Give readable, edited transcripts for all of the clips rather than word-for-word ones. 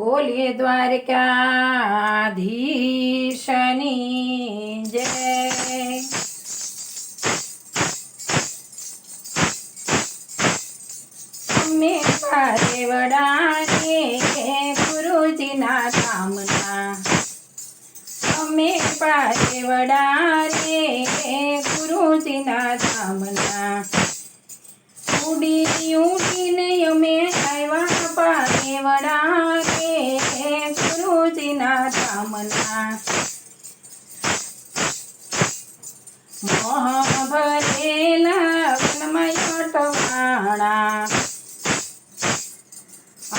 બોલીએ દ્વારકાધીશની જય। અમે પારેવડા રે ગુરુજીના ધામના, અમે પારેવડા રે ગુરુજીના ધામના। ઉડી ઉડીને અમે આવ્યા પારેવડા રે ગુરુજીના ધામના। મોહ ભરેલા વનમાં અટવાણા,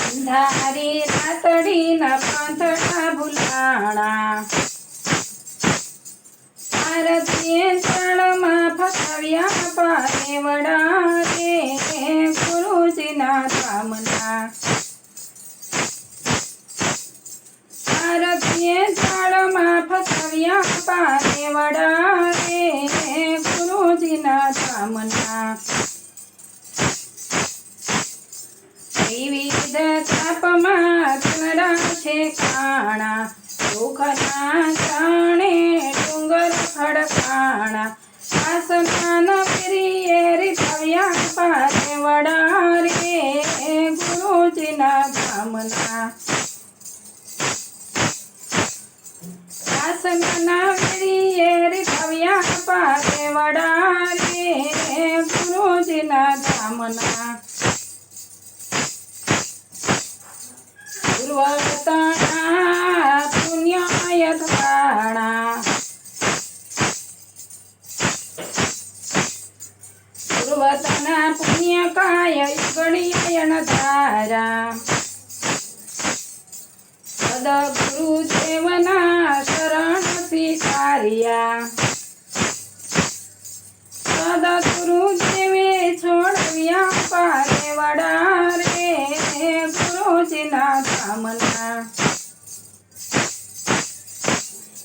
અંધારી રાતડીના પાંથડા ભૂલાણા। ભારતીય ચાળમાં ફસાવ્યા પારેવડા રે ગુરુજીના ધામના। ભારતીય ચાળમાં ફસાવ્યા પારેવડા રે ગુરુજીના ધામના। વિવિધ તાપમાં ચંડા છે કાણા, દુઃખના ચાણે ડુંગર ખડકાણા। આસમાન પ્રિય રીતવ્યા પારેવડા રે ગુરુજીના ધામના। આસમાન પ્રિય રીતવ્યા પારેવડા રે ગુરુજીના ધામના। પૂર્વતના પુણ્યાય ધાણા, પૂર્વતના પુણ્ય કાય ગણ્યયન ધારા। સદગુરુદેવના શરણ સ્વીકાર્યા, સદગુરુદેવે છોડવ્યા પારેવડા રે ગુરુજીના ધામના।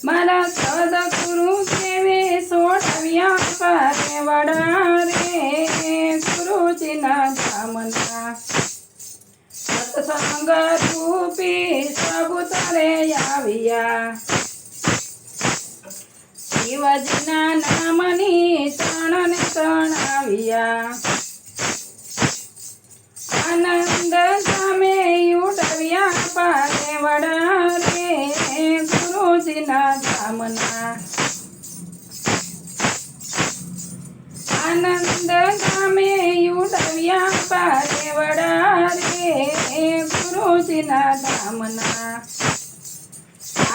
મારા સદગુરુદેવે છોડવ્યા પારેવડા રે ગુરુજીના ધામના। સત્સંગ રૂપી સબૂતરે આવ્યા, શિવજીના નામની ચરણને તણાવ્યા। આનંદ સામે ઉઠવ્યા પારેવડા રે ગુરુજીના ધામના। આનંદ સામે ઉઠવ્યા પારેવડા રે ગુરુજીના ધામના।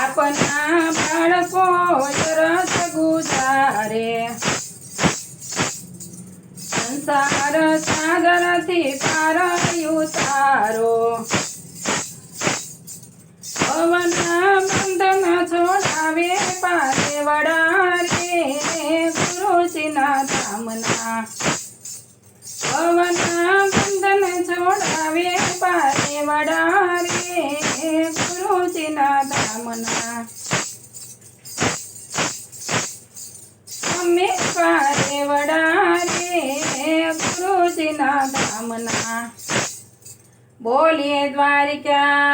આપના બાળકો રસ ગુજારે, સંસાર સાગરથી પાર ઉતારો। પવનના બંધન છોડાવે પારેવડા રે ગુરુજીના ધામના। પવનના બંધન છોડાવે પારેવડા રે ગુરુજીના ધામના। અમે પારેવડા રે ગુરુજીના ધામના। બોલીએ દ્વારકાધીશની